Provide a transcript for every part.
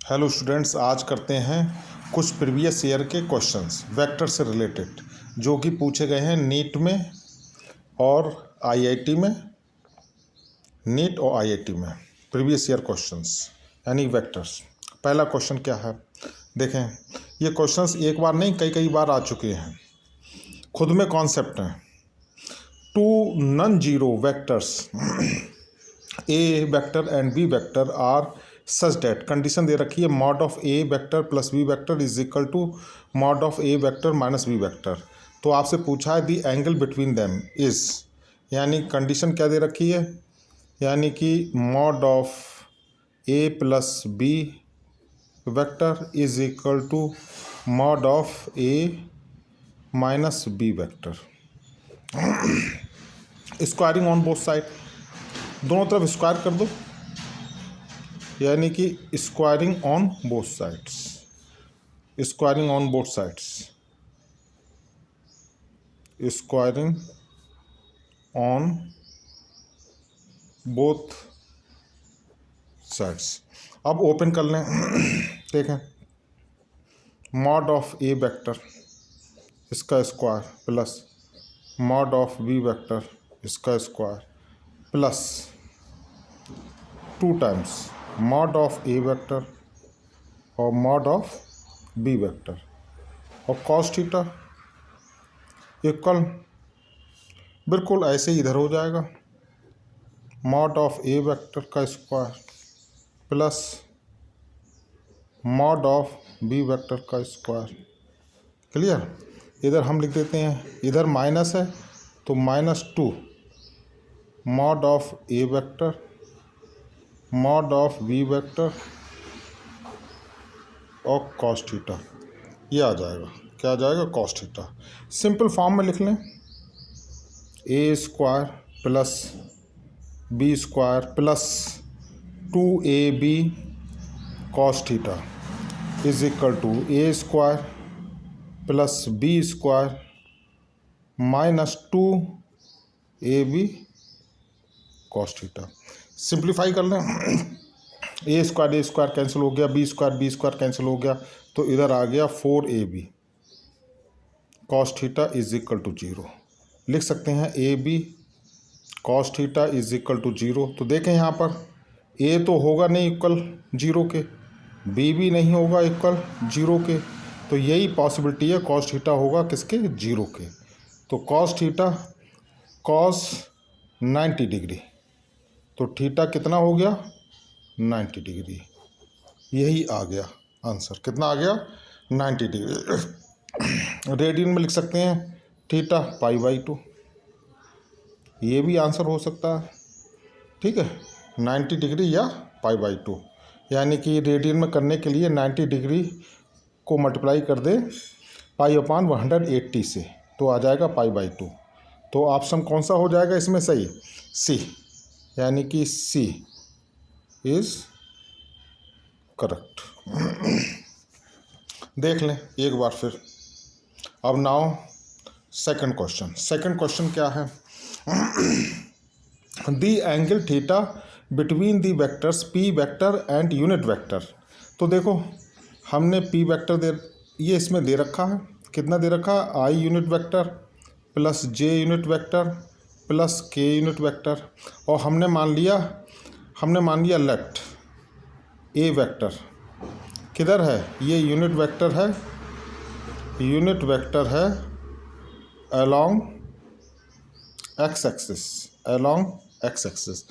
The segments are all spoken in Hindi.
हेलो स्टूडेंट्स, आज करते हैं कुछ प्रीवियस ईयर के क्वेश्चंस वेक्टर से रिलेटेड जो कि पूछे गए हैं नीट में और आईआईटी में। नीट और आईआईटी में प्रीवियस ईयर क्वेश्चंस यानी वेक्टर्स। पहला क्वेश्चन क्या है, देखें। ये क्वेश्चंस एक बार नहीं कई बार आ चुके हैं, खुद में कॉन्सेप्ट हैं। Two non zero vectors A vector and B vector are such that, condition दे रखी है mod of A vector plus B vector is equal to mod of A vector minus B vector. तो आपसे पूछा है the angle between them is, यानी कंडीशन क्या दे रखी है, यानी कि mod of A plus B vector is equal to mod of A minus B vector. Squaring on both side, दोनों तरफ स्क्वायर कर दो, यानी कि squaring on both sides, squaring on both sides, squaring on both sides. अब ओपन कर लें, देखें। मॉड ऑफ ए वेक्टर इसका square plus mod of B vector इसका square plus 2 times mod of A vector और मॉड ऑफ बी वेक्टर और कॉस थीटा इक्वल, बिल्कुल ऐसे ही इधर हो जाएगा, मॉड ऑफ ए वेक्टर का square plus mod of B vector का स्क्वायर। क्लियर। इधर हम लिख देते हैं, इधर माइनस है तो -2 mod of A vector mod of B vector और कॉस थीटा। ये आ जाएगा, क्या आ जाएगा, कॉस थीटा। सिंपल फॉर्म में लिख लें, A square plus B square plus 2ab cos theta is equal to A square plus B square minus 2ab cos theta. Simplify कर लें, ए स्क्वायर कैंसिल हो गया, बी स्क्वायर कैंसिल हो गया, तो इधर आ गया 4ab cos theta is equal to 0। लिख सकते हैं ab cos theta is equal to 0। तो देखें यहाँ पर a तो होगा नहीं इक्वल 0 के, b भी नहीं होगा इक्वल 0 के, तो यही पॉसिबिलिटी है कॉस थीटा होगा किसके, 0 के। तो कॉस थीटा कॉस 90 डिग्री, तो थीटा कितना हो गया, 90 डिग्री। यही आ गया आंसर, कितना आ गया, 90 डिग्री। रेडियन में लिख सकते हैं थीटा π/2, ये भी आंसर हो सकता है, ठीक है, 90 डिग्री या π/2। यानी कि रेडियन में करने के लिए 90 डिग्री को मल्टीप्लाई कर दें π/180 से, तो आ जाएगा π/2। तो ऑप्शन कौन सा हो जाएगा इसमें सही, सी, यानी कि सी इज करेक्ट। देख लें एक बार फिर। अब नाउ सेकंड क्वेश्चन क्या है, the angle theta between the vectors P vector and unit vector. तो देखो हमने पी वेक्टर ये इसमें दे रखा है, कितना दे रखा है, I unit vector plus J unit vector plus के यूनिट वेक्टर, और हमने मान लिया लेफ्ट ए वेक्टर किधर है, ये यूनिट वेक्टर है अलोंग एक्स एक्सिस,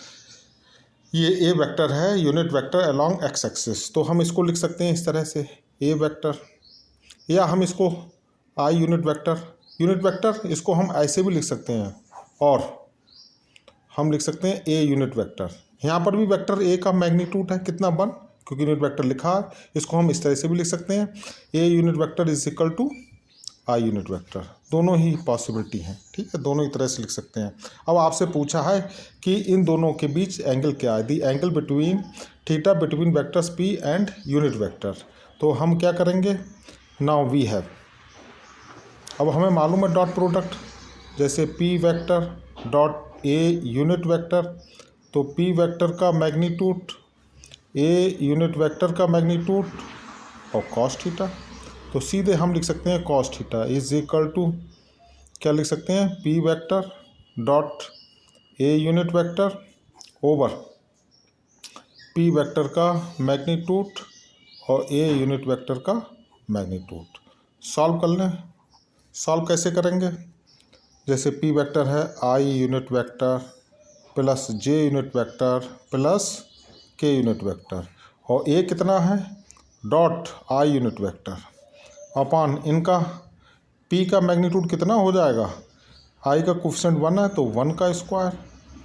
ये ए वेक्टर है unit vector along x axis. तो हम इसको लिख सकते हैं इस तरह से ए वेक्टर, या हम इसको आई यूनिट वेक्टर इसको हम ऐसे भी लिख सकते हैं, और हम लिख सकते हैं ए यूनिट वेक्टर। यहाँ पर भी वेक्टर ए का मैग्नीट्यूड है कितना, 1, क्योंकि यूनिट वेक्टर लिखा है, इसको हम इस तरह से भी लिख सकते हैं, A unit vector is equal to i unit vector. दोनों ही पॉसिबिलिटी हैं, ठीक है, दोनों ही तरह से लिख सकते हैं। अब आपसे पूछा है कि इन दोनों के बीच एंगल क्या है, the angle between theta between vectors P and unit vector. तो हम क्या करेंगे, नाउ वी हैव, अब हमें मालूम है डॉट प्रोडक्ट, जैसे P vector dot A unit vector, तो पी वेक्टर का मैग्नीट्यूड ए यूनिट वेक्टर का मैग्नीट्यूड और कॉस थीटा। तो सीधे हम लिख सकते हैं cos theta is equal to क्या लिख सकते हैं, P vector dot A unit vector over P vector का मैग्नीट्यूड और ए यूनिट वेक्टर का मैग्नीट्यूड। सॉल्व कर लें। सॉल्व कैसे करेंगे, जैसे पी वेक्टर है I unit vector plus J unit vector plus के यूनिट वेक्टर और ए कितना है dot I unit vector upon इनका पी का मैग्नीट्यूड कितना हो जाएगा, आई का कोफिशिएंट 1 है तो 1 का स्क्वायर,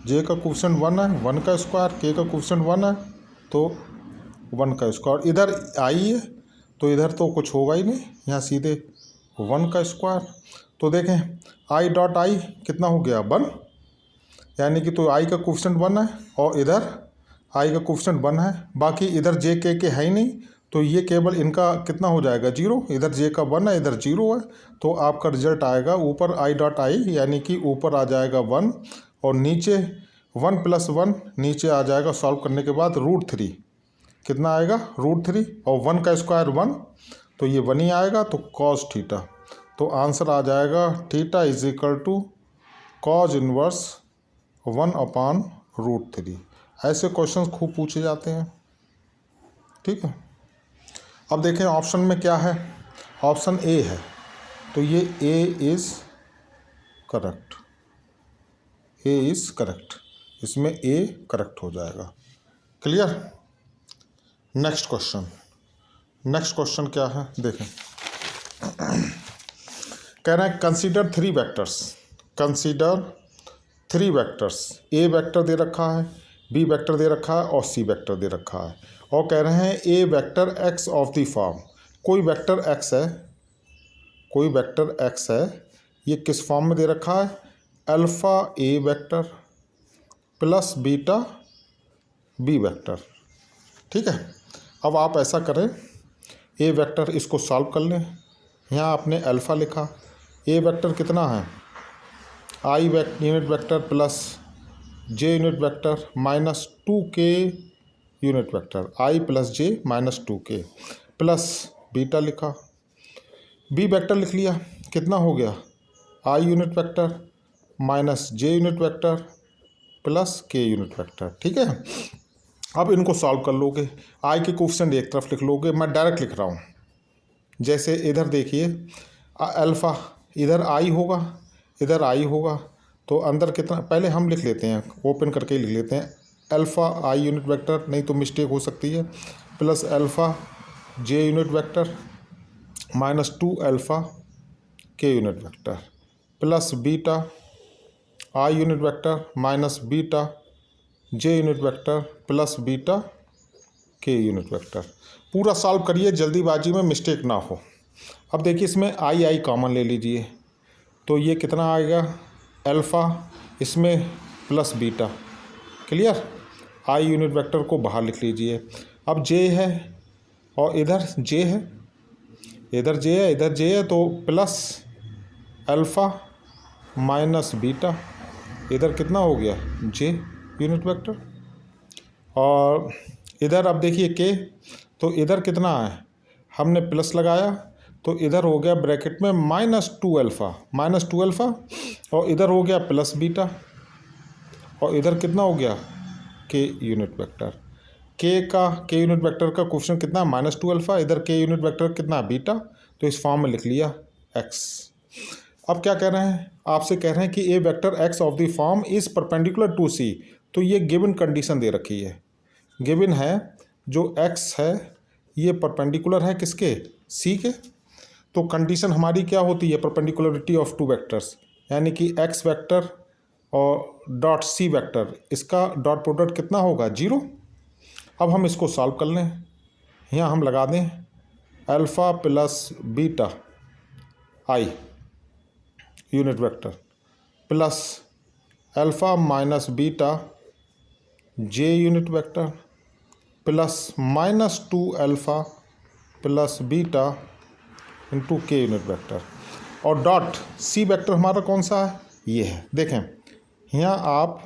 जे का कोफिशिएंट 1 है 1 का स्क्वायर, के का कोफिशिएंट 1 है तो 1 का स्क्वायर। इधर आई है तो इधर तो कुछ होगा ही नहीं, यहाँ सीधे 1 का स्क्वायर। तो देखें आई डॉट आई कितना हो गया 1, यानी कि तो आई का कोफिशिएंट 1 है और इधर आई का कोफिशिएंट 1 है, बाकी इधर जे के है ही नहीं तो ये केवल इनका कितना हो जाएगा 0, इधर जे का 1 है इधर 0 है तो आपका रिजल्ट आएगा ऊपर आई डॉट आई यानी कि ऊपर आ जाएगा 1 और नीचे 1 प्लस 1 नीचे आ जाएगा सॉल्व करने के बाद √3 कितना आएगा √3 और 1 का स्क्वायर 1 तो ये 1 ही आएगा तो कॉस थीटा। तो आंसर आ जाएगा theta is equal to cos inverse 1 upon √3। ऐसे क्वेश्चंस खूब पूछे जाते हैं, ठीक है। अब देखें ऑप्शन में क्या है, ऑप्शन ए है तो ये A is correct, A is correct, इसमें ए करेक्ट हो जाएगा। Clear. Next question, next question क्या है देखें, कह रहे हैं consider 3 vectors, consider 3 vectors, A vector दे रखा है, बी वेक्टर दे रखा है और सी वेक्टर दे रखा है और कह रहे हैं A vector X of the form, कोई वेक्टर एक्स है, कोई वेक्टर एक्स है, ये किस फॉर्म में दे रखा है alpha A vector plus beta B vector, ठीक है। अब आप ऐसा करें ए वेक्टर इसको सॉल्व कर लें, यहाँ आपने अल्फ़ा लिखा, ए वेक्टर कितना है I unit vector plus J unit vector minus 2k unit vector, I plus J minus 2k plus beta लिखा, बी वेक्टर लिख लिया कितना हो गया आई यूनिट वेक्टर माइनस जे यूनिट वेक्टर प्लस के यूनिट वेक्टर, ठीक है। अब इनको सॉल्व कर लोगे, आई के कोफिशिएंट एक तरफ लिख लोगे, मैं डायरेक्ट लिख रहा हूँ। जैसे इधर देखिए अल्फ़ा इधर आई होगा इधर आई होगा तो अंदर कितना, पहले हम लिख लेते हैं ओपन करके ही लिख लेते हैं अल्फ़ा आई यूनिट वेक्टर, नहीं तो मिस्टेक हो सकती है, प्लस अल्फ़ा जे यूनिट वेक्टर माइनस 2 अल्फ़ा के यूनिट वेक्टर प्लस बीटा आई यूनिट वेक्टर माइनस बीटा जे यूनिट वेक्टर प्लस बीटा के यूनिट वेक्टर। पूरा सॉल्व करिए, जल्दीबाजी में मिस्टेक ना हो। अब देखिए इसमें आई कॉमन ले लीजिए तो ये कितना आएगा अल्फ़ा इसमें प्लस बीटा, क्लियर। आई यूनिट वेक्टर को बाहर लिख लीजिए। अब जे है और इधर जे है, इधर जे है इधर जे है तो प्लस अल्फ़ा माइनस बीटा, इधर कितना हो गया जे यूनिट वेक्टर और इधर अब देखिए के, तो इधर कितना है हमने प्लस लगाया तो इधर हो गया ब्रैकेट में -2 अल्फ़ा और इधर हो गया प्लस बीटा और इधर कितना हो गया के यूनिट वेक्टर, के यूनिट वेक्टर का कोफिशिएंट कितना -2 अल्फ़ा, इधर के यूनिट वेक्टर कितना बीटा, तो इस फॉर्म में लिख लिया एक्स। अब क्या कह रहे हैं, आपसे कह रहे हैं कि A vector X of the form is perpendicular to C, तो ये गिवन कंडीशन दे रखी है, गिवन है जो एक्स है ये परपेंडिकुलर है किसके सी के, तो कंडीशन हमारी क्या होती है परपेंडिकुलरिटी ऑफ 2 वेक्टर्स, यानी कि एक्स वेक्टर और डॉट सी वेक्टर, इसका डॉट प्रोडक्ट कितना होगा 0। अब हम इसको सॉल्व कर लें, यहाँ हम लगा दें अल्फ़ा प्लस बीटा आई unit vector plus alpha minus beta जे unit vector plus -2 alpha plus beta into के यूनिट वेक्टर और डॉट सी वेक्टर हमारा कौन सा है ये है। देखें यहाँ आप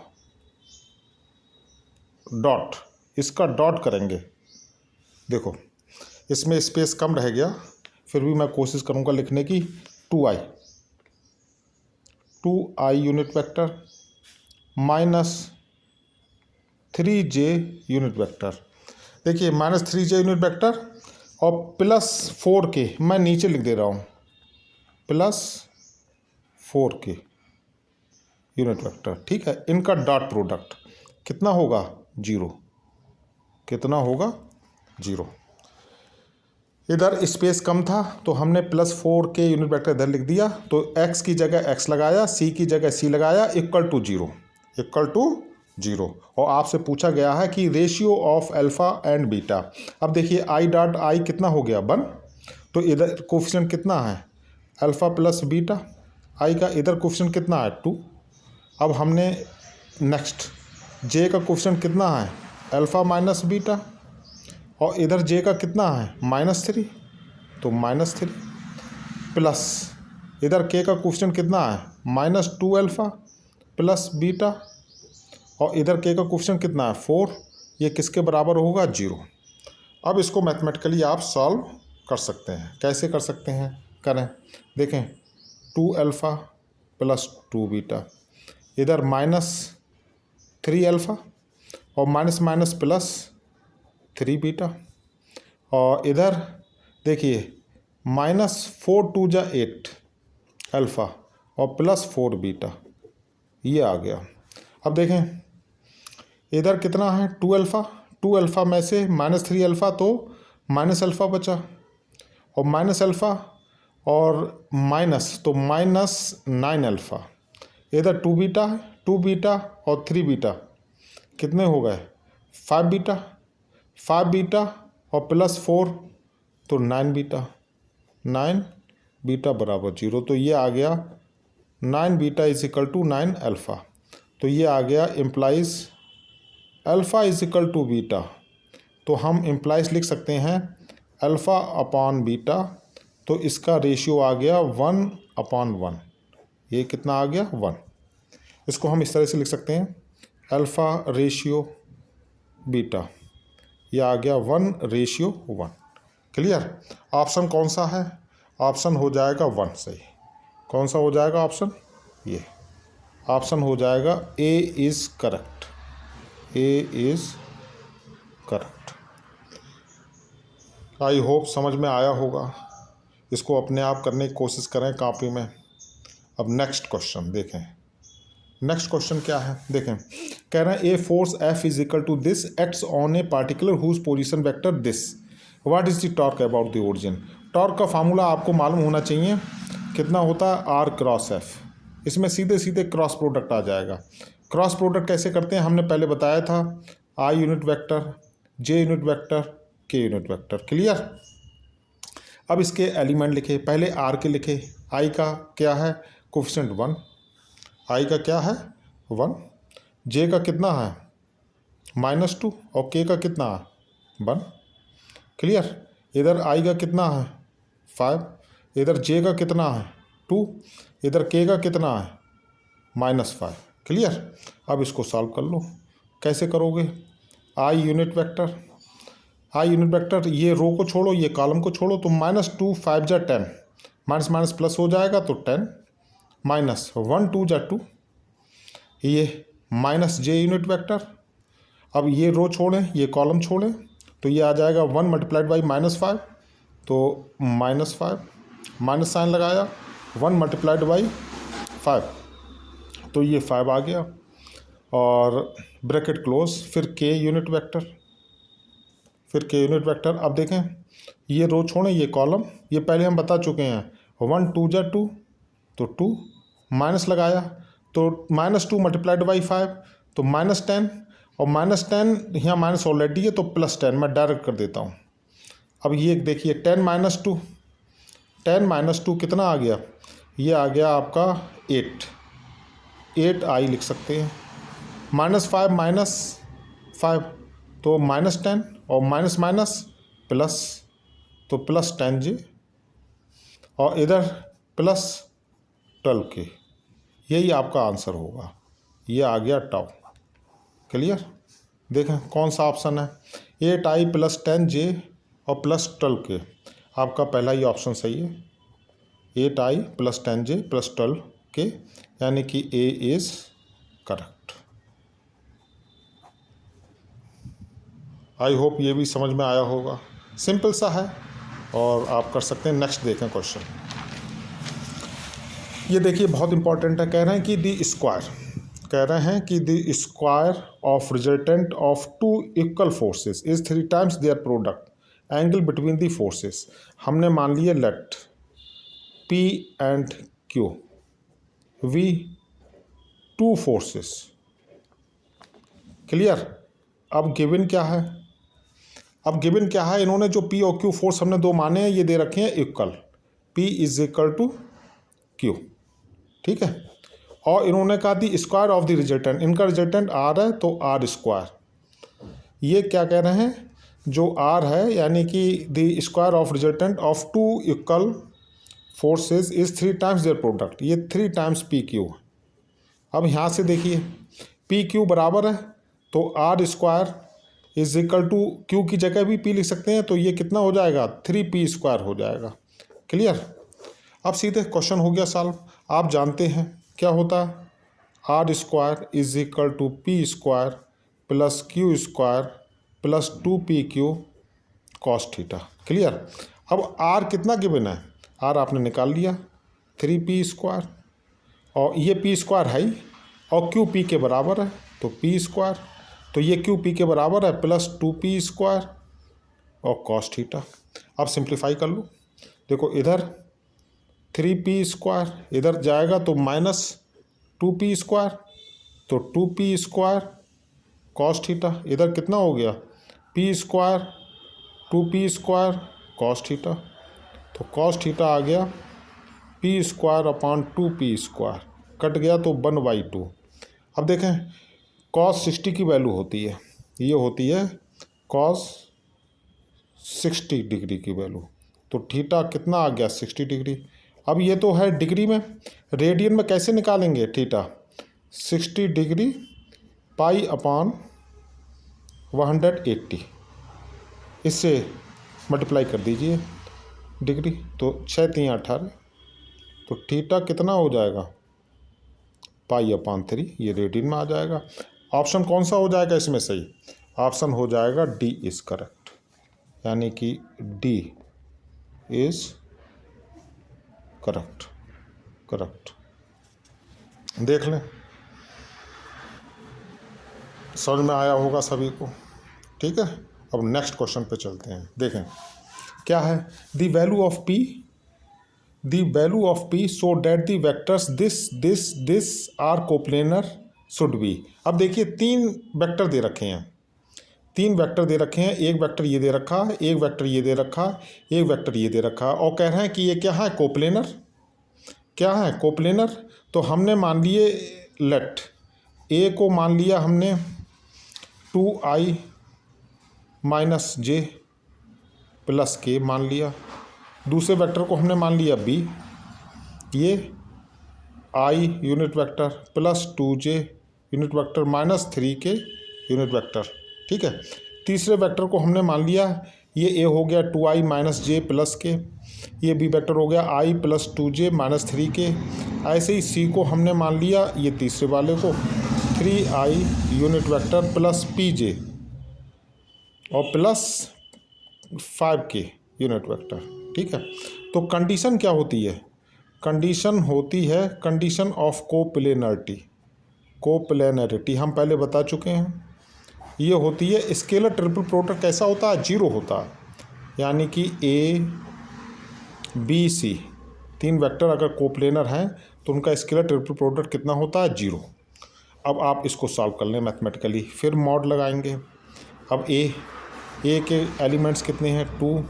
डॉट इसका डॉट करेंगे देखो इसमें स्पेस कम रह गया, फिर भी मैं कोशिश करूँगा लिखने की। 2i unit vector minus 3j unit vector. देखिए -3j यूनिट वेक्टर और प्लस 4k मैं नीचे लिख दे रहा हूँ, प्लस 4k यूनिट वेक्टर। ठीक है, इनका डॉट प्रोडक्ट कितना होगा? 0। कितना होगा? 0। इधर स्पेस कम था तो हमने प्लस 4k यूनिट वेक्टर इधर लिख दिया, तो x की जगह x लगाया, c की जगह c लगाया, इक्वल टू 0, इक्वल टू 0। और आपसे पूछा गया है कि ratio of alpha and beta. अब देखिए i डॉट i कितना हो गया? 1। तो इधर कोफिशिएंट कितना है? Alpha plus beta. i का इधर कोफिशिएंट कितना है? 2। अब हमने नेक्स्ट j का कोफिशिएंट कितना है? Alpha minus beta. और इधर j का कितना है? -3, तो -3 प्लस इधर k का कोफिशिएंट कितना है? -2 अल्फ़ा प्लस बीटा। और इधर k का कोफिशिएंट कितना है? 4। ये किसके बराबर होगा? 0। अब इसको मैथमेटिकली आप सॉल्व कर सकते हैं। कैसे कर सकते हैं? करें, देखें 2 अल्फ़ा प्लस 2 बीटा, इधर -3 अल्फ़ा और माइनस माइनस प्लस 3 बीटा। और इधर देखिए -4 2 जा 8 अल्फ़ा और प्लस 4 बीटा, ये आ गया। अब देखें इधर कितना है? 2 अल्फ़ा। 2 अल्फ़ा में से -3 अल्फ़ा तो माइनस अल्फ़ा बचा, और माइनस अल्फ़ा और माइनस तो -9 अल्फ़ा। इधर 2 बीटा है, 2 बीटा और 3 बीटा कितने हो गए? 5 बीटा। 5 बीटा और प्लस 4 तो 9 बीटा। 9 बीटा बराबर 0, तो ये आ गया 9 beta is equal to 9 alpha. तो ये आ गया implies alpha is equal to beta. तो हम इम्प्लाइज लिख सकते हैं अल्फ़ा अपॉन बीटा, तो इसका रेशियो आ गया 1/1। ये कितना आ गया? 1। इसको हम इस तरह से लिख सकते हैं अल्फ़ा रेशियो बीटा, ये आ गया 1/1। क्लियर? ऑप्शन कौन सा है? ऑप्शन हो जाएगा 1 सही। कौन सा हो जाएगा ऑप्शन? ये ऑप्शन हो जाएगा A is correct. A is correct. I hope समझ में आया होगा। इसको अपने आप करने की कोशिश करें कॉपी में। अब नेक्स्ट क्वेश्चन देखें। नेक्स्ट क्वेश्चन क्या है? देखें, कह रहे हैं a force F is equal to this acts on a particular whose position vector this, what is the torque about the origin. Torque का फार्मूला आपको मालूम होना चाहिए, कितना होता है? R cross F. इसमें सीधे सीधे क्रॉस प्रोडक्ट आ जाएगा। क्रॉस प्रोडक्ट कैसे करते हैं हमने पहले बताया था, आई यूनिट वेक्टर, जे यूनिट वेक्टर, के यूनिट वेक्टर। क्लियर? अब इसके एलिमेंट लिखे, पहले आर के लिखे। आई का क्या है? कोफिशिएंट 1। आई का क्या है? 1। जे का कितना है? -2 और के का कितना है? 1। क्लियर? इधर आई का कितना है? 5। इधर जे का कितना है? 2। इधर के का कितना है? -5। क्लियर? अब इसको सॉल्व कर लो। कैसे करोगे? आई यूनिट वेक्टर, आई यूनिट वेक्टर, ये रो को छोड़ो, ये कॉलम को छोड़ो, तो -2 5 जा 10, माइनस माइनस प्लस हो जाएगा तो 10, -1 2 जा 2, ये माइनस जे यूनिट वेक्टर। अब ये रो छोड़ें, ये कॉलम छोड़ें, तो ये आ जाएगा 1 मल्टीप्लाइड बाई -5, तो -5, माइनस साइन लगाया, 1 मल्टीप्लाइड बाई 5, तो ये 5 आ गया, और ब्रैकेट क्लोज, फिर के यूनिट वेक्टर, फिर के यूनिट वेक्टर। अब देखें ये रो छोड़ें, ये कॉलम, ये पहले हम बता चुके हैं, 1 2 जा 2, तो 2, माइनस लगाया तो -2 मल्टीप्लाइड बाई 5, तो -10, और -10 यहाँ माइनस ऑलरेडी है तो +10 मैं डायरेक्ट कर देता हूँ। अब ये देखिए 10 -2, 10 -2 कितना आ गया? ये आ गया आपका 8 आई लिख सकते हैं। -5 -5 तो -10, और माइनस माइनस प्लस, तो +10 जी, और इधर +12 के। यही आपका आंसर होगा। ये आ गया टाउ। क्लियर? देखें कौन सा ऑप्शन है? 8i + 10j और प्लस 12k। आपका पहला ही ऑप्शन सही है, 8i plus 10j plus 12k, यानी कि A is correct. I hope ये भी समझ में आया होगा, सिंपल सा है और आप कर सकते हैं। नेक्स्ट देखें क्वेश्चन, ये देखिए बहुत इंपॉर्टेंट है। कह रहे हैं कि the square of resultant of two equal forces is 3 times their product, angle between the forces. हमने मान लिया let P and Q we two forces, clear. अब गिवन क्या है, इन्होंने जो P और Q फोर्स हमने दो माने हैं, ये दे रखे हैं equal, P is equal to Q, ठीक है। और इन्होंने कहा the square of the resultant, इनका रिजल्टेंट R है तो R स्क्वायर। ये क्या कह रहे हैं, जो R है यानी कि the square of resultant of two equal forces is 3 times their product, ये 3 times PQ। अब यहाँ से देखिए PQ बराबर है तो R square is equal to, Q की जगह भी P लिख सकते हैं, तो ये कितना हो जाएगा 3P स्क्वायर हो जाएगा, क्लियर। अब सीधे क्वेश्चन हो गया सॉल्व। आप जानते हैं क्या होता है, R square is equal to P square plus Q square plus 2PQ cos theta, clear. अब R कितना गिवन है, R आपने निकाल लिया 3P स्क्वायर, और ये P स्क्वायर है ही, और Q P के बराबर है तो P स्क्वायर, तो ये Q P के बराबर है प्लस 2P स्क्वायर और कॉस थीटा। अब सिंप्लीफाई कर लो, देखो इधर 3P स्क्वायर इधर जाएगा तो माइनस 2P स्क्वायर, तो 2P स्क्वायर कॉस थीटा, इधर कितना हो गया P square 2P square cos theta, तो कॉस थीटा आ गया P square upon 2P square, cut गया तो 1/2। अब देखें कॉस 60 की वैल्यू होती है, ये होती है कॉस 60 डिग्री की वैल्यू, तो थीटा कितना आ गया 60 डिग्री। अब ये तो है डिग्री में, रेडियन में कैसे निकालेंगे थीटा, 60 डिग्री पाई अपॉन 180, इससे मल्टीप्लाई कर दीजिए डिग्री, तो 6 3 18, तो थीटा कितना हो जाएगा पाई अपॉन 3, ये रेडियन में आ जाएगा। ऑप्शन कौन सा हो जाएगा इसमें सही, ऑप्शन हो जाएगा डी इज करेक्ट, यानी कि डी इज करेक्ट। देख लें, समझ में आया होगा सभी को, ठीक है। अब नेक्स्ट क्वेश्चन पे चलते हैं, देखें क्या है, the value of P so that the vectors this are coplanar should be. अब देखिए 3 वेक्टर दे रखे हैं, एक वेक्टर ये दे रखा है, एक वेक्टर ये दे रखा है, एक वेक्टर ये दे रखा है, और कह रहे हैं कि ये क्या है कोप्लेनर, तो हमने मान लिए लेट ए को मान लिया हमने 2i माइनस जे प्लस के मान लिया, दूसरे वेक्टर को हमने मान लिया b, ये i unit vector plus 2j unit vector minus 3k unit vector, ठीक है। तीसरे वेक्टर को हमने मान लिया, ये a हो गया 2i माइनस जे प्लस के, ये b वेक्टर हो गया i plus 2j minus 3k। ऐसे ही c को हमने मान लिया, ये तीसरे वाले को 3i unit vector plus pj और प्लस 5k यूनिट वेक्टर, ठीक है। तो कंडीशन क्या होती है, कंडीशन ऑफ कोप्लेनरिटी हम पहले बता चुके हैं। ये होती है स्केलर ट्रिपल प्रोडक्ट कैसा होता है, 0 होता है, यानी कि A B C 3 वेक्टर अगर कोप्लेनर हैं तो उनका स्केलर ट्रिपल प्रोडक्ट कितना होता है 0। अब आप इसको सॉल्व कर लें मैथमेटिकली, फिर मॉड लगाएंगे। अब A के एलिमेंट्स कितने हैं 2,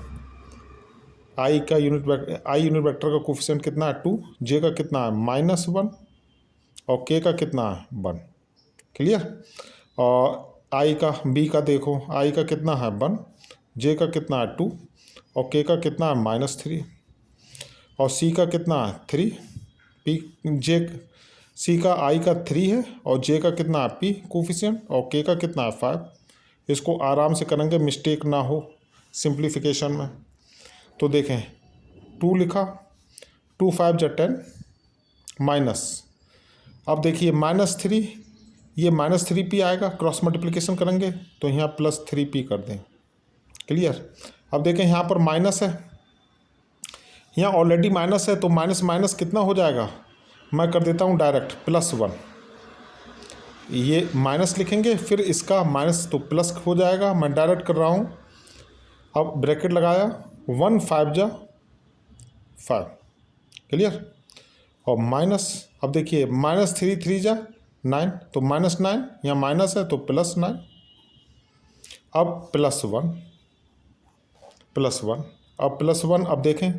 I यूनिट वेक्टर का कोफिशिएंट कितना है 2, J का कितना है -1 और K का कितना है 1, क्लियर। और B का देखो, I का कितना है 1, J का कितना है 2 और K का कितना है -3 और C का कितना है 3, C का I का 3 है और J का कितना है P कोफिशिएंट और K का कितना है 5। इसको आराम से करेंगे, मिस्टेक ना हो, सिंप्लीफिकेशन में। तो देखें 2 लिखा, 2 5 जा 10 माइनस, अब देखिए -3, ये -3p आएगा, क्रॉस मल्टीप्लिकेशन करेंगे तो यहाँ +3p कर दें। क्लियर। अब देखें यहाँ पर माइनस है, यहाँ ऑलरेडी माइनस है, तो माइनस माइनस कितना हो जाएगा, मैं कर देता हूँ डायरेक्ट +1। ये माइनस लिखेंगे फिर इसका माइनस तो प्लस हो जाएगा, मैं डायरेक्ट कर रहा हूँ। अब ब्रैकेट लगाया, 1 5 जा 5। क्लियर। और माइनस, अब देखिए -3 3 जा 9, तो -9, यहाँ माइनस है तो +9। अब +1 अब +1, अब देखें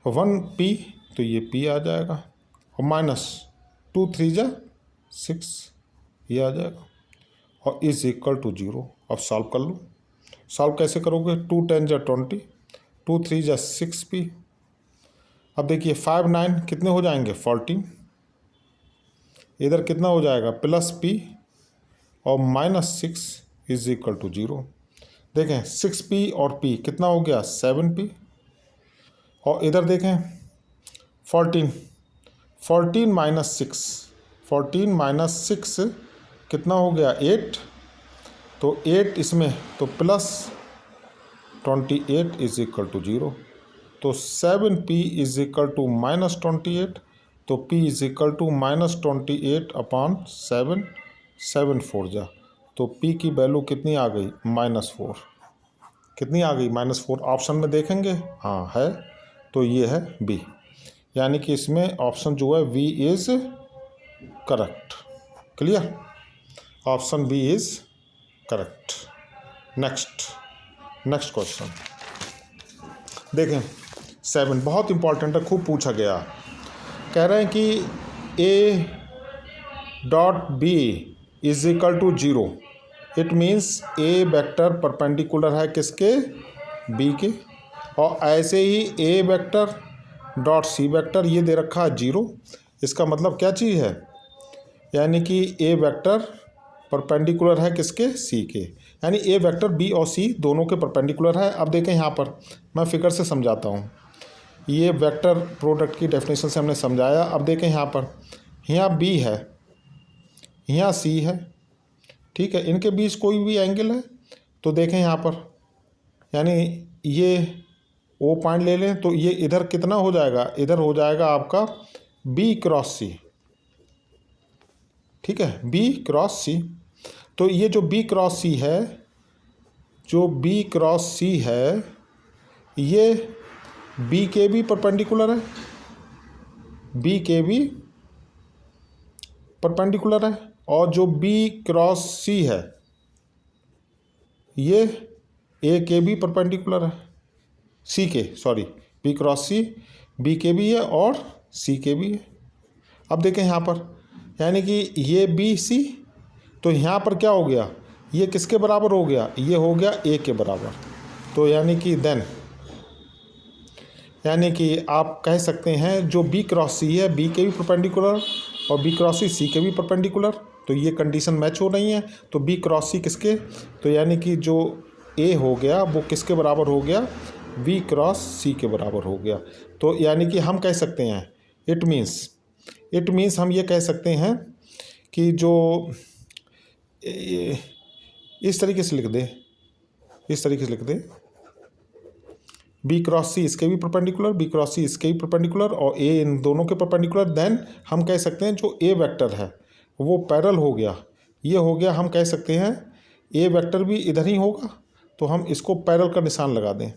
1p, तो ये p आ जाएगा, और -2 3 जा 6, ये आ जाएगा, और = 0। अब सॉल्व कर लो। सॉल्व कैसे करोगे, 2 10 जा 20, 2 3 जा 6p। अब देखिए 5 9 कितने हो जाएंगे, 14। इधर कितना हो जाएगा, +p, और -6 = 0। देखें 6p और p कितना हो गया, 7p। और इधर देखें 14 14 - 6 कितना हो गया, 8। तो 8 इसमें तो +28 = 0। तो 7p = -28, तो p = -28/7, 7 4 जा, तो p की वैल्यू कितनी आ गई, -4। कितनी आ गई, -4। ऑप्शन में देखेंगे, हाँ है, तो ये है बी, यानी कि इसमें ऑप्शन जो है B is correct. Clear, option B is correct. Next question देखें, 7 बहुत इंपॉर्टेंट है, खूब पूछा गया। कह रहे हैं कि a.b = 0। It means A vector perpendicular है किसके, बी के, और ऐसे ही ए वेक्टर डॉट सी वेक्टर ये दे रखा है 0। इसका मतलब क्या चीज़ है, यानी कि ए वेक्टर परपेंडिकुलर है किसके, सी के, यानी ए वेक्टर बी और सी दोनों के परपेंडिकुलर है। अब देखें यहाँ पर मैं फिगर से समझाता हूँ, ये वेक्टर प्रोडक्ट की डेफिनेशन से हमने समझाया। अब देखें यहाँ पर, यहाँ बी है, यहाँ सी है, ठीक है, इनके बीच कोई भी एंगल है, तो देखें यहाँ पर, यानी ये ओ पॉइंट ले लें, तो ये इधर कितना हो जाएगा, इधर हो जाएगा आपका B क्रॉस C। ठीक है, B क्रॉस C। तो ये जो B क्रॉस C है, जो B क्रॉस C है, ये B के भी परपेंडिकुलर है, B के भी परपेंडिकुलर है, और जो B क्रॉस C है ये A के भी परपेंडिकुलर है, C के, sorry, B cross C B के भी है और C के भी है। अब देखें यहाँ पर, यानी कि ये BC, तो यहाँ पर क्या हो गया, ये किसके बराबर हो गया, ये हो गया A के बराबर। तो यानी कि देन, यानी कि आप कह सकते हैं जो B क्रॉस C है B के भी परपेंडिकुलर और B क्रॉस C के भी परपेंडिकुलर, तो ये कंडीशन मैच हो रही है। तो B क्रॉस C किसके, तो यानी कि जो A हो गया वो किसके बराबर हो गया, B क्रॉस C के बराबर हो गया। तो यानी कि हम कह सकते हैं, इट मीन्स हम ये कह सकते हैं कि जो इस तरीके से लिख दे, इस तरीके से लिख दे, B क्रॉस C इसके भी परपेंडिकुलर, B क्रॉस C इसके भी परपेंडिकुलर और A इन दोनों के परपेंडिकुलर। देन हम कह सकते हैं जो A वेक्टर है वो पैरेलल हो गया, ये हो गया, हम कह सकते हैं A वेक्टर भी इधर ही होगा, तो हम इसको पैरेलल का निशान लगा दें।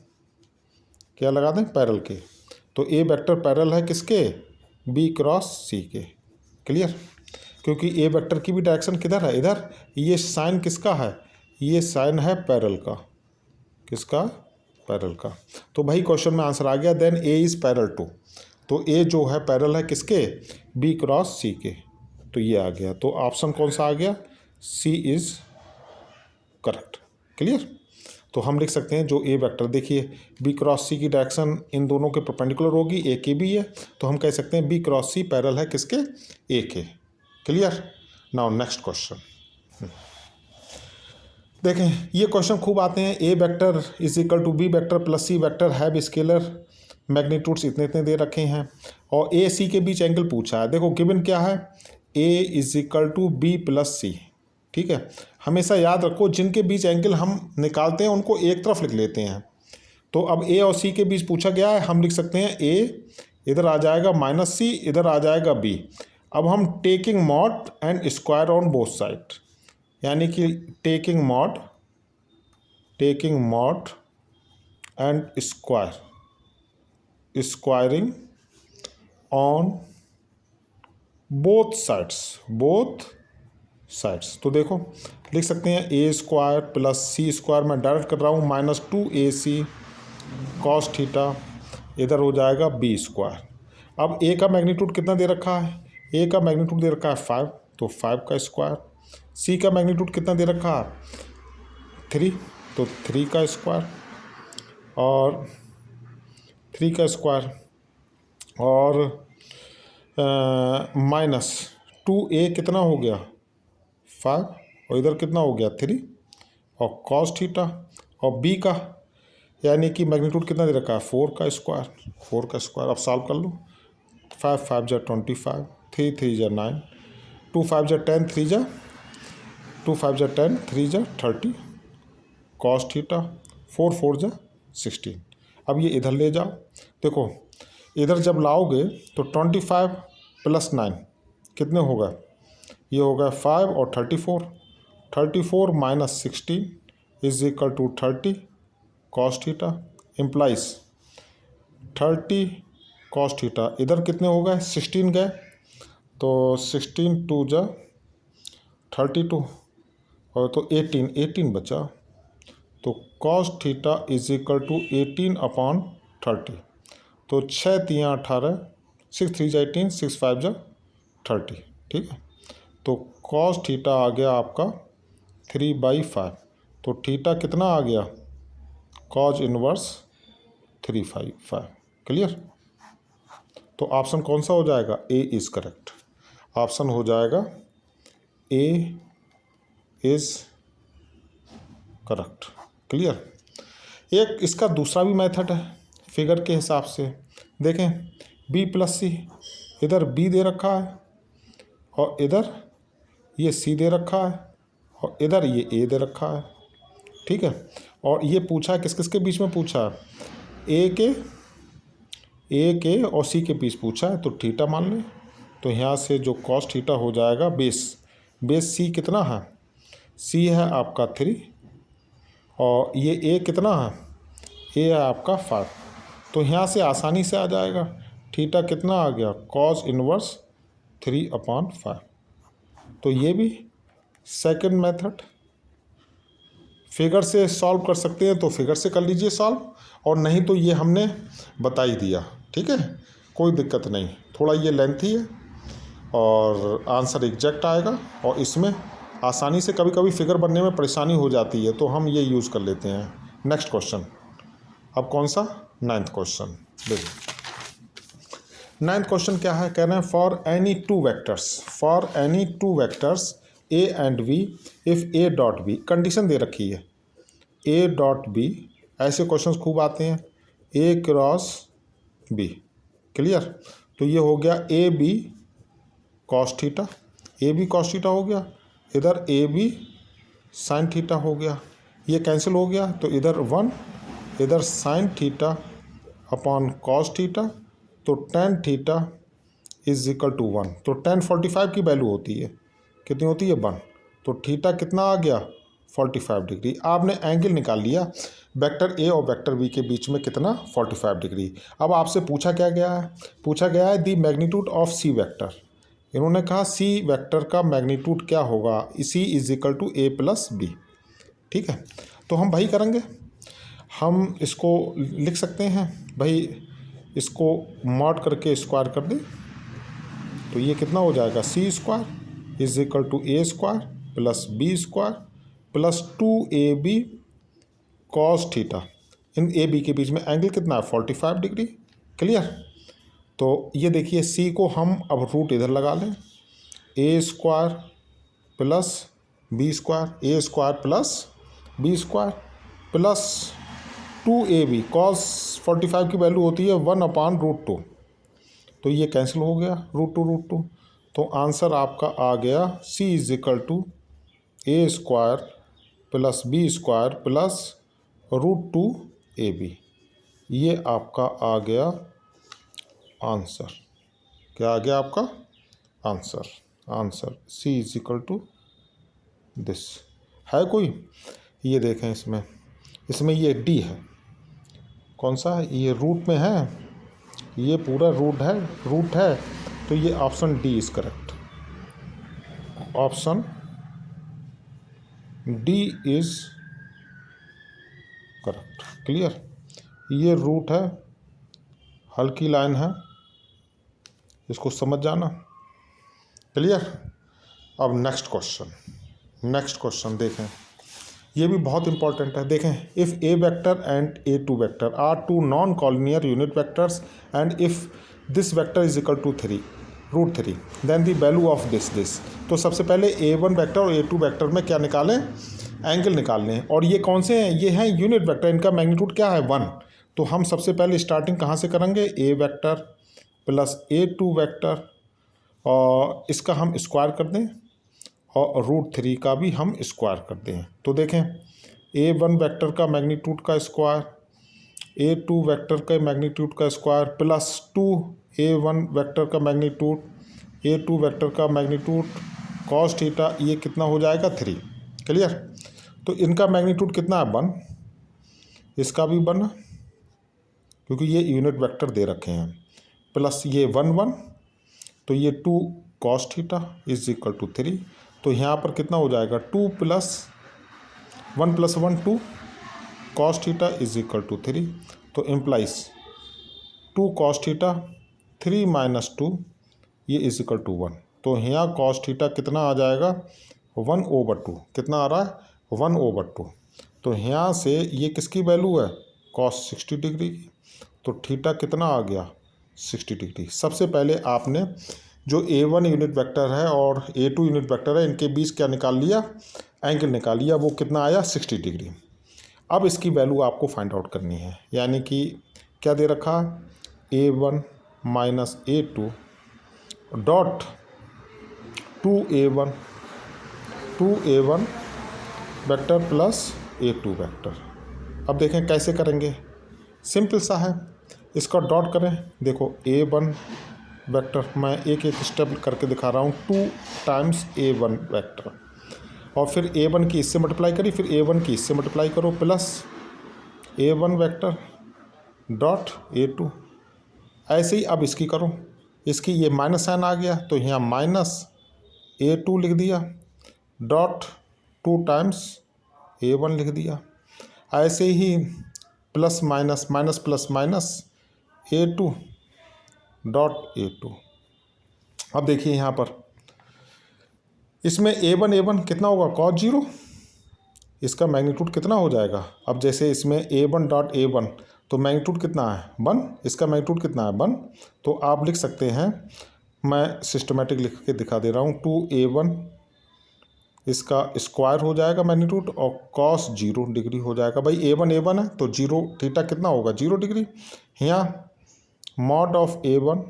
क्या लगा दें, पैरेलल के। तो A वेक्टर पैरेलल है किसके, B क्रॉस C के। क्लियर, क्योंकि A वेक्टर की भी डायरेक्शन किधर है, इधर। ये साइन किसका है, ये साइन है पैरेलल का, किसका, पैरेलल का। तो भाई क्वेश्चन में आंसर आ गया, then A is parallel to. तो A जो है पैरेलल है किसके, B क्रॉस C के। तो ये आ गया, तो ऑप्शन कौन सा आ गया, C इज़ करेक्ट। क्लियर, तो हम लिख सकते हैं जो A वेक्टर, देखिए B क्रॉस C की डायरेक्शन इन दोनों के परपेंडिकुलर होगी, A की भी है, तो हम कह सकते हैं B क्रॉस C पैरेलल है किसके, A के। Clear, now next question. देखें ये क्वेश्चन खूब आते हैं, A vector is equal to B vector plus C vector have scalar magnitudes इतने इतने दे रखे हैं और ए सी के बीच एंगल पूछा है। देखो गिवन क्या है, A is equal to B plus C. ठीक है, हमेशा याद रखो जिनके बीच एंगल हम निकालते हैं उनको एक तरफ लिख लेते हैं। तो अब ए और सी के बीच पूछा गया है, हम लिख सकते हैं ए इधर आ जाएगा माइनस सी, इधर आ जाएगा बी। अब हम taking mod and square on both side, यानी कि taking mod and squaring on both sides. तो देखो लिख सकते हैं ए स्क्वायर प्लस सी स्क्वायर, मैं डायरेक्ट कर रहा हूँ माइनस 2ac कॉस थीटा, इधर हो जाएगा बी स्क्वायर। अब ए का मैग्नीट्यूड कितना दे रखा है, ए का मैग्नीट्यूड दे रखा है 5, तो 5 का स्क्वायर। सी का मैग्नीट्यूड कितना दे रखा है 3, तो 3 का स्क्वायर और 3 का स्क्वायर और माइनस 2a कितना हो गया 5 और इधर कितना हो गया 3 और कॉस थीटा, और b का यानी कि मैग्नीट्यूड कितना दे रखा है 4 का स्क्वायर। अब सॉल्व कर लो, 5 5 जा 25, 3 3 जा 9, 2 5 जा 10, 3 जा 2 5 जा 10, 3 जा 30 कॉस थीटा, 4 4 जा 16। अब ये इधर ले जाओ, देखो इधर जब लाओगे तो 25 प्लस 9 कितने होगा, ये होगा 5 और 34 minus 16 is equal to 30 cos theta, implies 30 cos theta. इधर कितने हो गए 16 गए, तो 16 2 जा 32 और तो 18 बचा, तो cos theta is equal to 18/30। तो 6 3 18, 6 3 जा 18, 6 5 जा 30। ठीक है, तो कॉस थीटा आ गया आपका 3/5। तो थीटा कितना आ गया कॉज इनवर्स 3/5। क्लियर, तो ऑप्शन कौन सा हो जाएगा, ए इज करेक्ट। ऑप्शन हो जाएगा ए इज करेक्ट। क्लियर, एक इसका दूसरा भी मेथड है फिगर के हिसाब से। देखें बी प्लस सी, इधर बी दे रखा है और इधर ये सी दे रखा है और इधर ये ए दे रखा है। ठीक है, और ये पूछा है किस किस के बीच में पूछा है, ए के और सी के बीच पूछा है, तो थीटा मान लें। तो यहाँ से जो कॉस थीटा हो जाएगा बेस सी कितना है, सी है आपका 3 और ये ए कितना है, ए है आपका 5। तो यहाँ से आसानी से आ जाएगा, थीटा कितना आ गया कॉस इनवर्स 3/5। तो ये भी सेकंड मेथड, फिगर से सॉल्व कर सकते हैं तो फिगर से कर लीजिए सॉल्व, और नहीं तो ये हमने बता ही दिया। ठीक है, कोई दिक्कत नहीं, थोड़ा ये लेंथी है और आंसर एग्जैक्ट आएगा, और इसमें आसानी से कभी कभी फिगर बनने में परेशानी हो जाती है तो हम ये यूज़ कर लेते हैं। नेक्स्ट क्वेश्चन, अब कौन सा 9th क्वेश्चन देखिए। 9th क्वेश्चन क्या है, कह रहे हैं for any two vectors A and B if A dot B, condition दे रखी है ए डॉट बी। ऐसे क्वेश्चंस खूब आते हैं, ए क्रॉस बी। क्लियर, तो ये हो गया A B cos theta, A B cos theta हो गया, इधर ए बी साइन थीटा हो गया, ये कैंसिल हो गया, तो इधर 1, इधर sine theta upon cos theta, तो tan theta is equal to 1। तो tan 45 की वैल्यू होती है, कितनी होती है 1, तो थीटा कितना आ गया 45 डिग्री। आपने एंगल निकाल लिया वेक्टर ए और वेक्टर बी के बीच में कितना 45 डिग्री। अब आपसे पूछा क्या गया है, पूछा गया है the magnitude of C vector. इन्होंने कहा सी वेक्टर का मैग्नीट्यूड क्या होगा, C is equal to A plus B. ठीक है, तो हम भाई करेंगे, हम इसको लिख सकते हैं भाई, इसको मॉड करके स्क्वायर कर दें, तो ये कितना हो जाएगा C square is equal to A square plus B square plus 2ab cos theta. इन ए बी के बीच में एंगल कितना है 45 डिग्री। क्लियर, तो ये देखिए सी को हम अब रूट इधर लगा लें, A square plus B square, A square plus B square plus 2ab cos 45 की वैल्यू होती है 1/√2, तो ये कैंसिल हो गया √2 तो आंसर आपका आ गया c = a² plus b² plus √2ab। ये आपका आ गया आंसर। क्या आ गया आपका आंसर c = दिस। है कोई? ये देखें, इसमें ये d है, कौन सा है? ये रूट में है, ये पूरा रूट है, तो ये option D is correct. Option D is correct. Clear? ये रूट है, हल्की लाइन है, इसको समझ जाना। क्लियर? अब नेक्स्ट क्वेश्चन देखें, ये भी बहुत इंपॉर्टेंट है। देखें, if A vector and a2 vector are two non collinear unit vectors and if this vector is equal to √3 then the value of this. तो सबसे पहले a1 वेक्टर और a2 वेक्टर में क्या निकालें? एंगल निकालने हैं। और ये कौन से हैं? ये हैं यूनिट वेक्टर, इनका मैग्नीट्यूड क्या है? 1। तो हम सबसे पहले स्टार्टिंग कहाँ से करेंगे? a vector plus a2 vector, और इसका हम स्क्वायर कर दें और √3 का भी हम स्क्वायर कर दें। तो देखें, a1 वेक्टर का मैग्नीट्यूड का स्क्वायर, a2 वेक्टर के मैग्नीट्यूड का स्क्वायर प्लस 2a1 वेक्टर का मैग्नीट्यूड, a2 वेक्टर का मैग्नीट्यूड cos थीटा, ये कितना हो जाएगा? 3। क्लियर? तो इनका मैग्नीट्यूड कितना है? 1। इसका भी 1 है क्योंकि ये यूनिट वेक्टर दे रखे हैं, प्लस ये 1 तो ये 2 cos theta is equal to 3। तो यहाँ पर कितना हो जाएगा? 2 + 1 + 1 2 cos theta is equal to 3। तो इम्प्लाइज 2 cos थीटा 3 - 2 ये इज इक्वल टू 1। तो यहाँ cos थीटा कितना आ जाएगा? 1/2। कितना आ रहा है? 1/2। तो यहाँ से ये किसकी वैल्यू है? cos 60 डिग्री की। तो थीटा कितना आ गया? 60 डिग्री। सबसे पहले आपने जो a1 यूनिट वेक्टर है और a2 यूनिट वेक्टर है, इनके बीच क्या निकाल लिया? एंगल निकाल लिया। वो कितना आया? 60 डिग्री। अब इसकी वैल्यू आपको फाइंड आउट करनी है, यानी कि क्या दे रखा? a1 - a2 dot 2a1 vector plus a2 vector. अब देखें कैसे करेंगे, सिंपल सा है, इसका डॉट करें। देखो a1 वेक्टर, मैं एक स्टेप करके दिखा रहा हूँ, 2 टाइम्स a1 वेक्टर, और फिर a1 की इससे मल्टीप्लाई करी, फिर a1 की इससे मल्टीप्लाई करो, plus a1 vector dot a2। ऐसे ही अब इसकी करो, इसकी ये माइनस साइन आ गया तो यहाँ माइनस a2 लिख दिया, डॉट 2 टाइम्स a1 लिख दिया। ऐसे ही plus minus plus minus a2 dot a2। अब देखिए यहाँ पर इसमें a1 कितना होगा? cos 0। इसका मैग्नीट्यूड कितना हो जाएगा? अब जैसे इसमें a1 डॉट a1 तो मैग्नीट्यूड कितना है? 1। इसका मैग्नीट्यूड कितना है? 1। तो आप लिख सकते हैं, मैं सिस्टमेटिक लिख के दिखा दे रहा हूँ, 2a1 इसका स्क्वायर हो जाएगा मैग्नीट्यूड और cos 0 डिग्री हो जाएगा। भाई a1 है तो 0 थीटा कितना होगा? 0 डिग्री। यहाँ mod of a1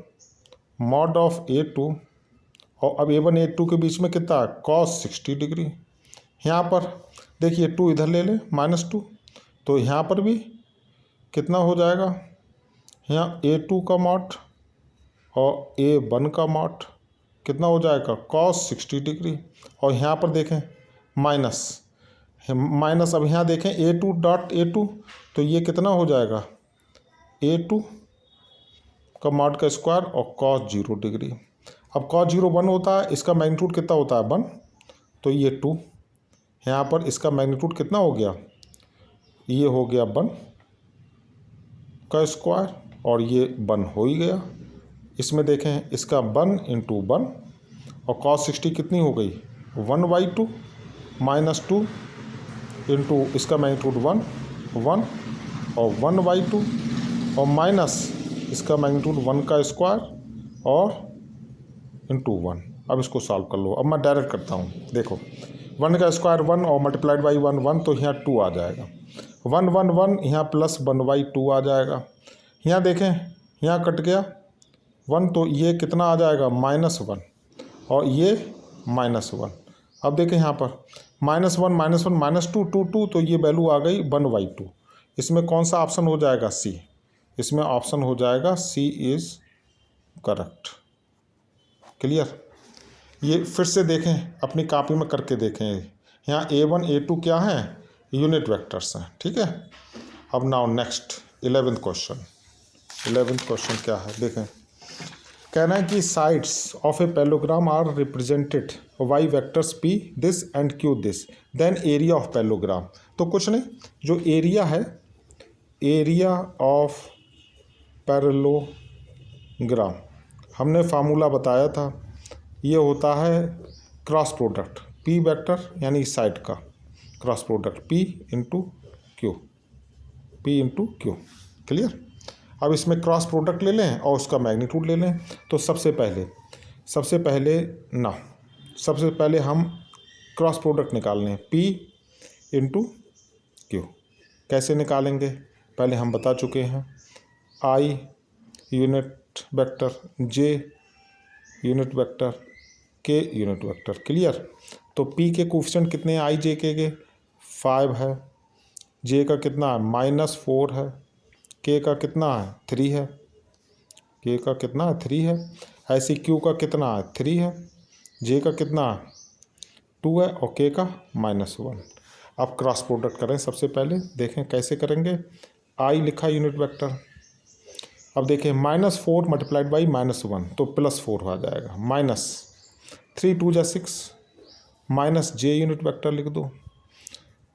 mod of a2, और अब a1 a2 के बीच में कितना है? cos 60 degree. यहाँ पर देखिए 2 इधर ले लें, -2, तो यहाँ पर भी कितना हो जाएगा? यहाँ a2 का मॉड और a1 का मॉड कितना हो जाएगा? cos 60 degree. और यहाँ पर देखें माइनस, अब यहाँ देखें a2 डॉट a2 तो ये कितना हो जाएगा? a2 का मॉड का स्क्वायर और cos 0 डिग्री। अब cos 0 1 होता है, इसका मैग्नीट्यूड कितना होता है? 1। तो ये 2, यहाँ पर इसका मैग्नीट्यूड कितना हो गया? ये हो गया 1 का स्क्वायर और ये 1 हो ही गया। इसमें देखें इसका 1 × 1 और cos 60 कितनी हो गई? 1/2 -2 इंटू इसका मैग्नीट्यूड 1 और 1/2 और माइनस इसका मैग्नीट्यूड 1 का स्क्वायर और × 1। अब इसको सॉल्व कर लो। अब मैं डायरेक्ट करता हूँ। देखो 1 का स्क्वायर 1 और मल्टीप्लाइड बाई 1 1, तो यहाँ 2 आ जाएगा। 1 1 1 यहाँ प्लस 1/2 आ जाएगा। यहाँ देखें यहाँ कट गया 1, तो ये कितना आ जाएगा -1 और ये -1। अब देखें यहाँ पर -1 -2 2 2, तो ये वैल्यू आ गई 1/2। इसमें कौन सा ऑप्शन हो जाएगा? सी। इसमें ऑप्शन हो जाएगा सी इज़ करेक्ट। क्लियर? ये फिर से देखें, अपनी कॉपी में करके देखें। यहाँ A1 A2 क्या है? यूनिट वेक्टर्स हैं। ठीक है। अब now next 11th question. 11th question क्या है देखें। कहना है कि sides of a parallelogram are represented by vectors P this and Q this, then area of parallelogram. तो कुछ नहीं, जो एरिया है, एरिया ऑफ पैरेललोग्राम, हमने फार्मूला बताया था, ये होता है क्रॉस प्रोडक्ट पी वेक्टर यानी इस साइड का cross product P into Q, P into Q. Clear? अब इसमें क्रॉस प्रोडक्ट ले लें और उसका मैग्नीट्यूड ले लें। तो सबसे पहले हम क्रॉस प्रोडक्ट निकाल लें, पी इंटू क्यू। कैसे निकालेंगे? पहले हम बता चुके हैं, आई यूनिट वेक्टर, जे यूनिट वेक्टर, के यूनिट वेक्टर। क्लियर? तो पी के कोफिशिएंट कितने हैं? आई जे के 5 है, जे का कितना है? -4 है, के का कितना है? 3 है, के का कितना है? 3 है। ऐसे क्यू का कितना है? 3 है, जे का कितना है? 2 है और के का -1। अब क्रॉस प्रोडक्ट करें। सबसे पहले देखें कैसे करेंगे। आई लिखा यूनिट वेक्टर। अब देखें -4 मल्टीप्लाइड बाई -1, तो +4 आ जाएगा। -3 2 जा 6, माइनस जे यूनिट वेक्टर लिख दो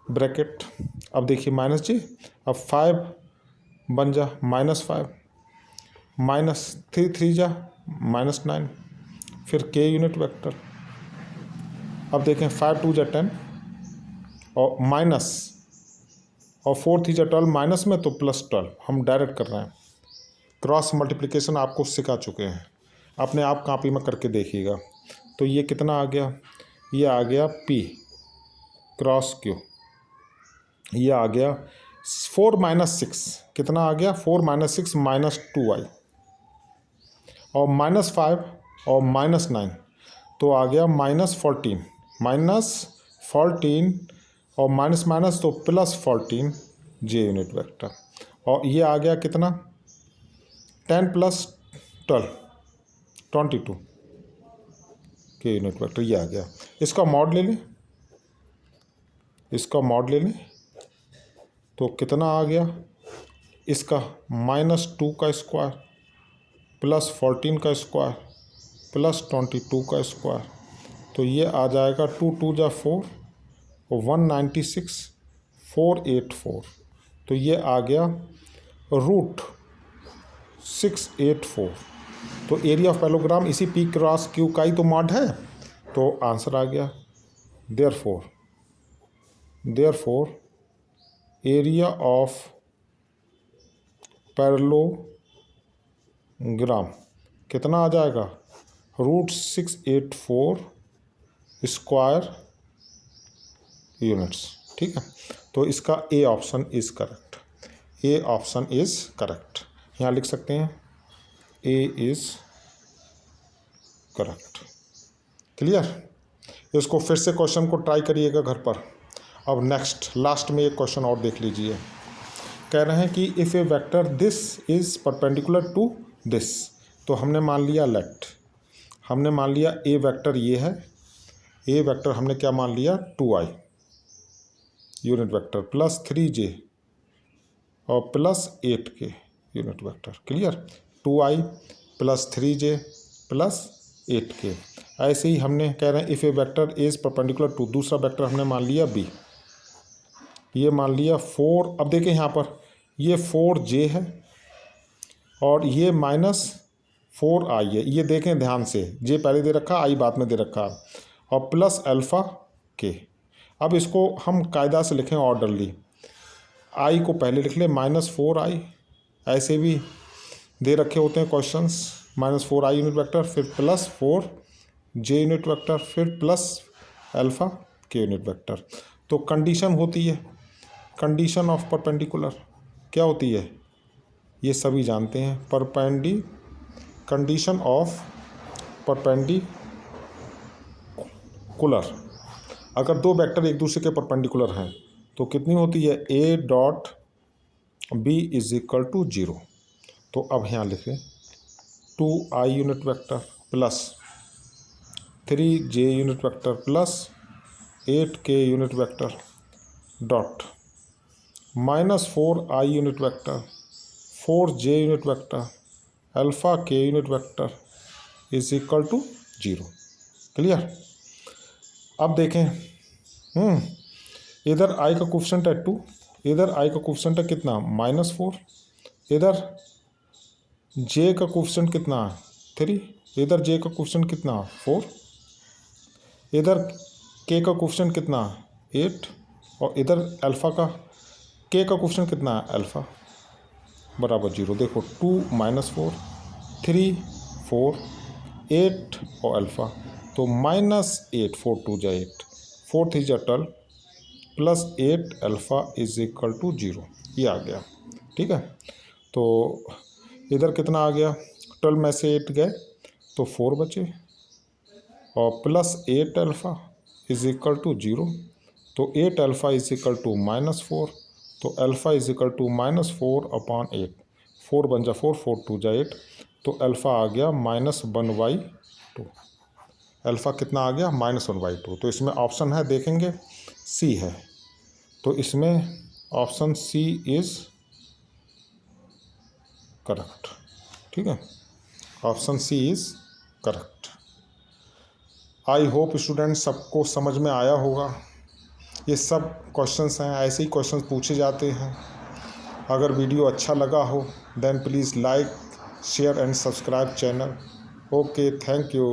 ब्रैकेट। अब देखिए -j, अब 5 बन जा -5, -3 3 जा -9, फिर के यूनिट वेक्टर। अब देखें 5 2 जा 10 और माइनस, और 4 3 जा 12 माइनस में, तो +12। हम डायरेक्ट कर रहे हैं। क्रॉस मल्टीप्लिकेशन आपको सिखा चुके हैं, अपने आप कॉपी में करके देखिएगा। तो ये कितना आ गया? ये आ गया P क्रॉस Q। ये आ गया 4 - 6, कितना आ गया? 4 - 6 -2i, और -5 और -9, तो आ गया -14, -14 और माइनस तो +14 जे यूनिट वेक्टर। और ये आ गया कितना? 10 + 12 22 के यूनिट वेक्टर। ये आ गया। इसका मॉड ले लें, इसका मॉड ले लें, तो कितना आ गया? इसका -2 का स्क्वायर +14 का स्क्वायर +22 का स्क्वायर, तो ये आ जाएगा 2 2 जा 4 और 196 484, तो ये आ गया √684। तो एरिया ऑफ पैलोग्राम इसी पी क्रॉस क्यू का ही तो मॉड है, तो आंसर आ गया। देयरफॉर एरिया ऑफ पैरेललोग्राम कितना आ जाएगा? √684 स्क्वायर यूनिट्स। ठीक है, तो इसका A option is correct. A option is correct. यहाँ लिख सकते हैं ए इज़ करेक्ट। क्लियर? इसको फिर से क्वेश्चन को ट्राई करिएगा घर पर। अब नेक्स्ट लास्ट में एक क्वेश्चन और देख लीजिए। कह रहे हैं कि if A vector this is perpendicular to this, तो हमने मान लिया लेट, हमने मान लिया ए वेक्टर ये है, ए वेक्टर हमने क्या मान लिया? 2i यूनिट वेक्टर +3j और +8k unit vector. Clear? 2i +3j +8k। ऐसे ही हमने कह रहे हैं if A vector is perpendicular to, दूसरा वेक्टर हमने मान लिया b, ये मान लिया 4। अब देखें यहाँ पर ये 4j है और ये -4i है। ये देखें ध्यान से, j पहले दे रखा, i बाद में दे रखा, और +α k। अब इसको हम कायदा से लिखें ऑर्डरली, i को पहले लिख लें -4i, ऐसे भी दे रखे होते हैं क्वेश्चंस, -4i यूनिट वेक्टर, फिर +4j यूनिट वेक्टर, फिर +α के यूनिट वेक्टर। तो कंडीशन होती है, कंडीशन ऑफ परपेंडिकुलर क्या होती है, ये सभी जानते हैं, कंडीशन ऑफ परपेंडिकुलर। अगर दो वेक्टर एक दूसरे के परपेंडिकुलर हैं तो कितनी होती है, A dot B is equal to 0। तो अब यहाँ लिखें 2i unit vector plus 3j unit vector plus 8k unit vector dot -4i unit vector 4j unit vector alpha k unit vector is equal to 0। Clear. अब देखें, इधर i का कोफिशिएंट है 2, इधर i का कोफिशिएंट है कितना, -4, इधर j का कोफिशिएंट कितना, 3, इधर j का कोफिशिएंट कितना, 4, इधर k का कोफिशिएंट कितना, 8, और इधर अल्फ़ा का k का कोफिशिएंट कितना है, अल्फ़ा बराबर 0। देखो 2 -4 3 4 8 और अल्फ़ा, तो -8 4 2 जा 8 4 3 जा 12 plus 8 alpha is equal to 0, ये आ गया। ठीक है, तो इधर कितना आ गया, 12 में से 8 गए तो 4 बचे, और plus 8 alpha is equal to 0, तो 8 अल्फ़ा इज इक्वल टू -4, तो alpha is equal to -4 upon 8, 4 बन जा 4 4 2 जा 8, तो अल्फ़ा आ गया -1/2। अल्फ़ा कितना आ गया, -1/2। तो इसमें ऑप्शन है, देखेंगे सी है, तो इसमें ऑप्शन सी इज़ करेक्ट। ठीक है, option C is correct. I hope student सबको समझ में आया होगा। ये सब क्वेश्चंस हैं, ऐसे ही क्वेश्चंस पूछे जाते हैं। अगर वीडियो अच्छा लगा हो then please like share and subscribe channel. Okay, thank you.